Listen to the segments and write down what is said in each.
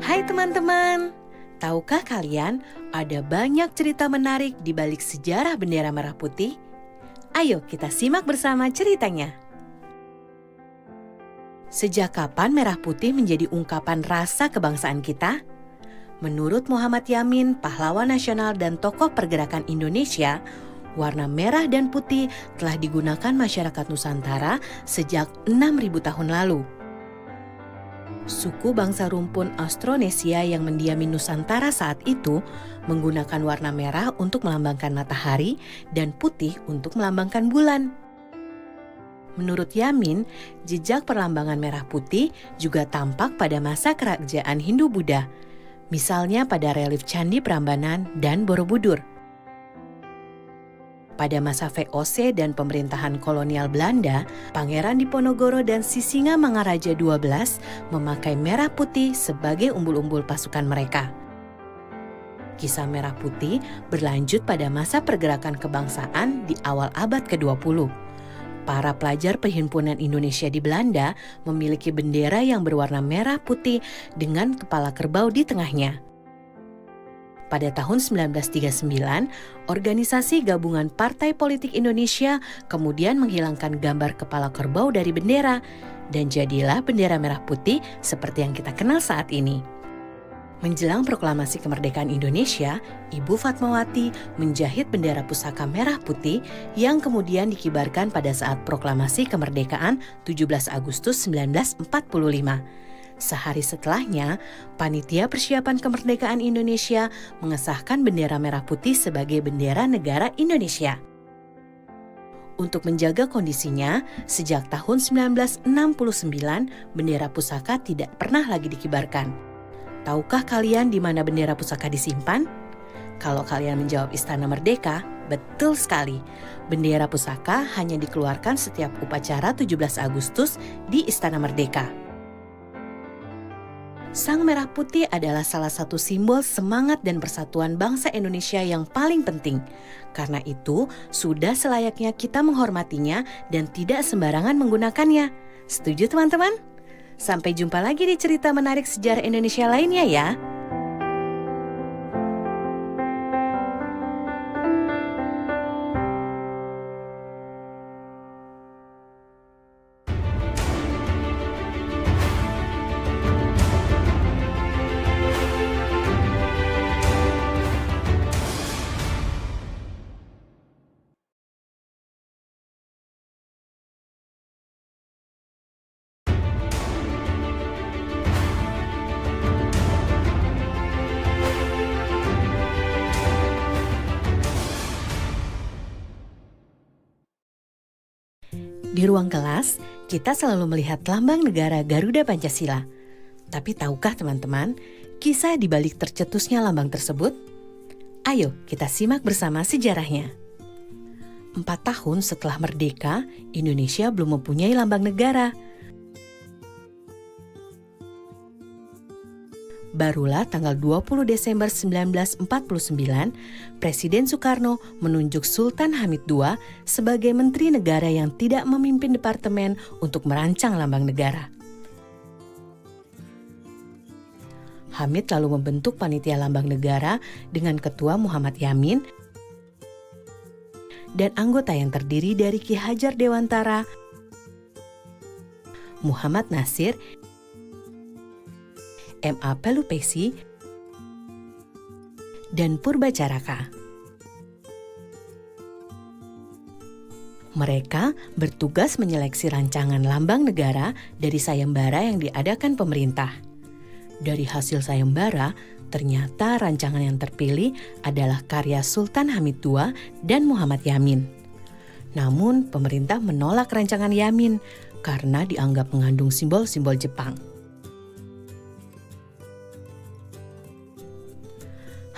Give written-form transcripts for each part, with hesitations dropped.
Hai teman-teman, tahukah kalian ada banyak cerita menarik di balik sejarah bendera merah putih? Ayo kita simak bersama ceritanya. Sejak kapan merah putih menjadi ungkapan rasa kebangsaan kita? Menurut Muhammad Yamin, pahlawan nasional dan tokoh pergerakan Indonesia, warna merah dan putih telah digunakan masyarakat Nusantara sejak 6.000 tahun lalu. Suku bangsa rumpun Austronesia yang mendiami Nusantara saat itu menggunakan warna merah untuk melambangkan matahari dan putih untuk melambangkan bulan. Menurut Yamin, jejak perlambangan merah putih juga tampak pada masa kerajaan Hindu-Buddha, misalnya pada relief Candi Prambanan dan Borobudur. Pada masa VOC dan pemerintahan kolonial Belanda, Pangeran Diponegoro dan Sisingamangaraja XII memakai merah putih sebagai umbul-umbul pasukan mereka. Kisah merah putih berlanjut pada masa pergerakan kebangsaan di awal abad ke-20. Para pelajar Perhimpunan Indonesia di Belanda memiliki bendera yang berwarna merah putih dengan kepala kerbau di tengahnya. Pada tahun 1939, Organisasi Gabungan Partai Politik Indonesia kemudian menghilangkan gambar kepala kerbau dari bendera dan jadilah bendera merah putih seperti yang kita kenal saat ini. Menjelang proklamasi kemerdekaan Indonesia, Ibu Fatmawati menjahit bendera pusaka merah putih yang kemudian dikibarkan pada saat proklamasi kemerdekaan 17 Agustus 1945. Sehari setelahnya, Panitia Persiapan Kemerdekaan Indonesia mengesahkan bendera merah putih sebagai bendera negara Indonesia. Untuk menjaga kondisinya, sejak tahun 1969, bendera pusaka tidak pernah lagi dikibarkan. Tahukah kalian di mana bendera pusaka disimpan? Kalau kalian menjawab Istana Merdeka, betul sekali. Bendera pusaka hanya dikeluarkan setiap upacara 17 Agustus di Istana Merdeka. Sang merah putih adalah salah satu simbol semangat dan persatuan bangsa Indonesia yang paling penting. Karena itu, sudah selayaknya kita menghormatinya dan tidak sembarangan menggunakannya. Setuju teman-teman? Sampai jumpa lagi di cerita menarik sejarah Indonesia lainnya ya. Di ruang kelas, kita selalu melihat lambang negara Garuda Pancasila. Tapi tahukah teman-teman, kisah di balik tercetusnya lambang tersebut? Ayo kita simak bersama sejarahnya. 4 tahun setelah merdeka, Indonesia belum mempunyai lambang negara. Barulah tanggal 20 Desember 1949, Presiden Soekarno menunjuk Sultan Hamid II sebagai Menteri Negara yang tidak memimpin departemen untuk merancang lambang negara. Hamid lalu membentuk Panitia Lambang Negara dengan Ketua Muhammad Yamin dan anggota yang terdiri dari Ki Hajar Dewantara, Muhammad Nasir, M.A. Pelupesi, dan Purbacaraka. Mereka bertugas menyeleksi rancangan lambang negara dari sayembara yang diadakan pemerintah. Dari hasil sayembara, ternyata rancangan yang terpilih adalah karya Sultan Hamid II dan Muhammad Yamin. Namun, pemerintah menolak rancangan Yamin karena dianggap mengandung simbol-simbol Jepang.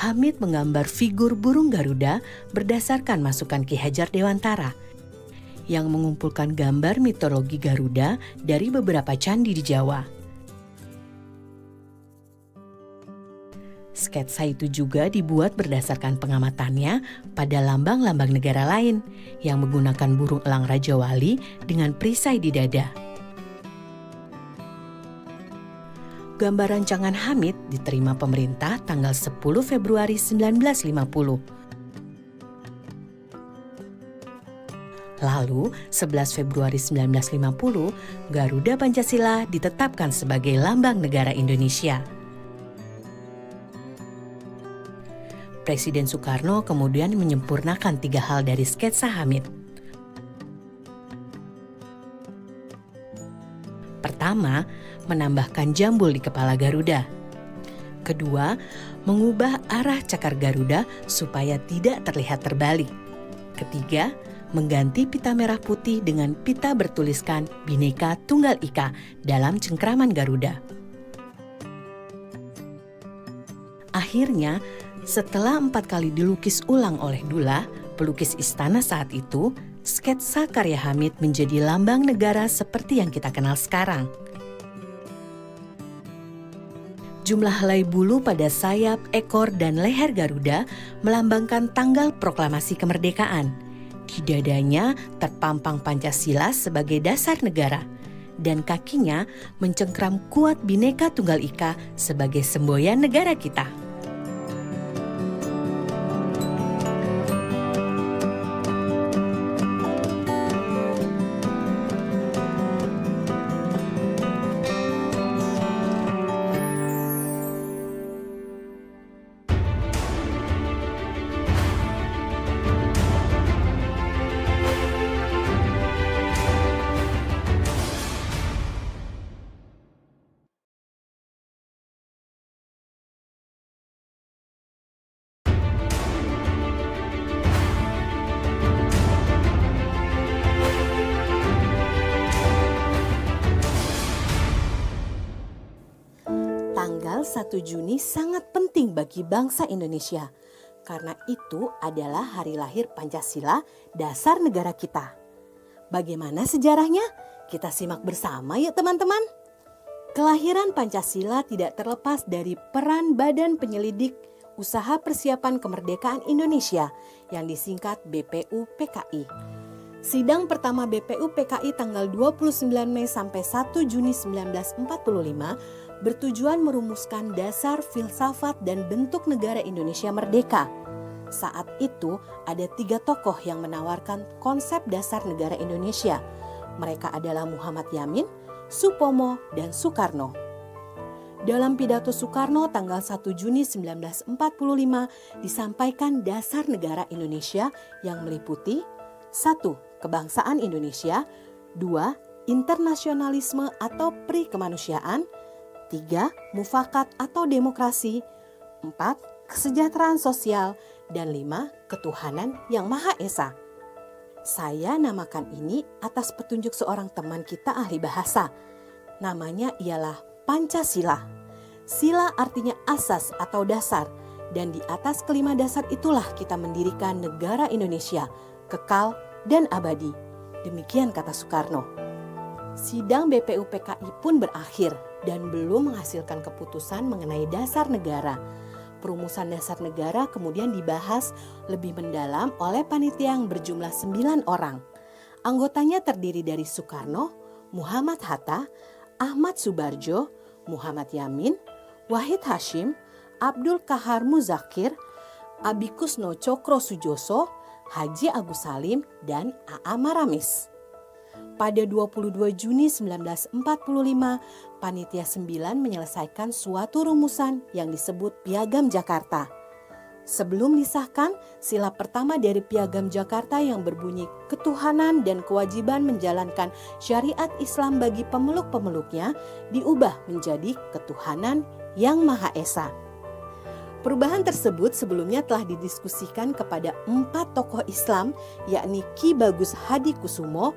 Hamid menggambar figur burung Garuda berdasarkan masukan Ki Hajar Dewantara yang mengumpulkan gambar mitologi Garuda dari beberapa candi di Jawa. Sketsa itu juga dibuat berdasarkan pengamatannya pada lambang-lambang negara lain yang menggunakan burung elang Raja Wali dengan perisai di dada. gambar rancangan Hamid diterima pemerintah tanggal 10 Februari 1950. Lalu, 11 Februari 1950, Garuda Pancasila ditetapkan sebagai lambang negara Indonesia. Presiden Soekarno kemudian menyempurnakan 3 hal dari sketsa Hamid. Pertama, menambahkan jambul di kepala Garuda. Kedua, mengubah arah cakar Garuda supaya tidak terlihat terbalik. Ketiga, mengganti pita merah putih dengan pita bertuliskan Bhinneka Tunggal Ika dalam cengkraman Garuda. Akhirnya, setelah 4 kali dilukis ulang oleh Dullah, pelukis istana saat itu, sketsa karya Hamid menjadi lambang negara seperti yang kita kenal sekarang. Jumlah helai bulu pada sayap, ekor, dan leher Garuda melambangkan tanggal proklamasi kemerdekaan. Di dadanya terpampang Pancasila sebagai dasar negara, dan kakinya mencengkram kuat Bhinneka Tunggal Ika sebagai semboyan negara kita. Tanggal 1 Juni sangat penting bagi bangsa Indonesia, karena itu adalah hari lahir Pancasila, dasar negara kita. Bagaimana sejarahnya? Kita simak bersama yuk teman-teman. Kelahiran Pancasila tidak terlepas dari peran Badan Penyelidik Usaha Persiapan Kemerdekaan Indonesia yang disingkat BPUPKI. Sidang pertama BPUPKI tanggal 29 Mei sampai 1 Juni 1945 bertujuan merumuskan dasar filsafat dan bentuk negara Indonesia merdeka. Saat itu ada 3 tokoh yang menawarkan konsep dasar negara Indonesia. Mereka adalah Muhammad Yamin, Supomo, dan Soekarno. Dalam pidato Soekarno tanggal 1 Juni 1945 disampaikan dasar negara Indonesia yang meliputi 1. Kebangsaan Indonesia, 2. Internasionalisme atau pri-kemanusiaan, 3. Mufakat atau demokrasi, 4. Kesejahteraan sosial, dan 5. Ketuhanan yang Maha Esa. Saya namakan ini atas petunjuk seorang teman kita ahli bahasa. Namanya ialah Pancasila. Sila artinya asas atau dasar, dan di atas kelima dasar itulah kita mendirikan negara Indonesia, kekal dan abadi. Demikian kata Soekarno. Sidang BPUPKI pun berakhir dan belum menghasilkan keputusan mengenai dasar negara. Perumusan dasar negara kemudian dibahas lebih mendalam oleh panitia yang berjumlah 9 orang. Anggotanya terdiri dari Soekarno, Muhammad Hatta, Ahmad Subarjo, Muhammad Yamin, Wahid Hashim, Abdul Kahar Muzakir, Abikusno Cokro Sujoso, Haji Agus Salim, dan A.A. Maramis. Pada 22 Juni 1945, Panitia 9 menyelesaikan suatu rumusan yang disebut Piagam Jakarta. Sebelum disahkan, sila pertama dari Piagam Jakarta yang berbunyi ketuhanan dan kewajiban menjalankan syariat Islam bagi pemeluk-pemeluknya diubah menjadi ketuhanan yang Maha Esa. Perubahan tersebut sebelumnya telah didiskusikan kepada 4 tokoh Islam, yakni Ki Bagus Hadi Kusumo,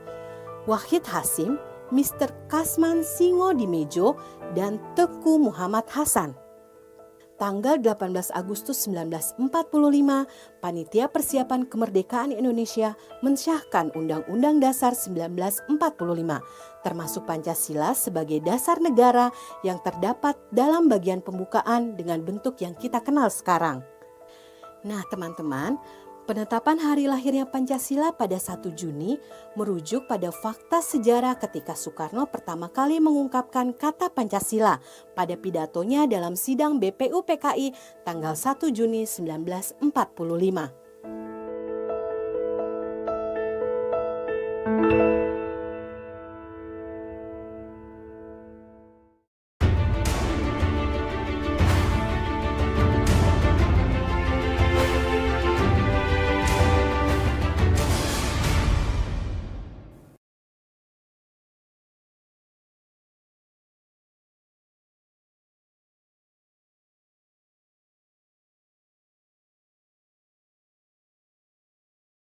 Wahid Hasim, Mr. Kasman Singo Dimejo, dan Teku Muhammad Hasan. Tanggal 18 Agustus 1945, Panitia Persiapan Kemerdekaan Indonesia mensyahkan Undang-Undang Dasar 1945, termasuk Pancasila sebagai dasar negara yang terdapat dalam bagian pembukaan dengan bentuk yang kita kenal sekarang. Nah teman-teman, Penetapan hari lahirnya Pancasila pada 1 Juni merujuk pada fakta sejarah ketika Soekarno pertama kali mengungkapkan kata Pancasila pada pidatonya dalam sidang BPUPKI tanggal 1 Juni 1945.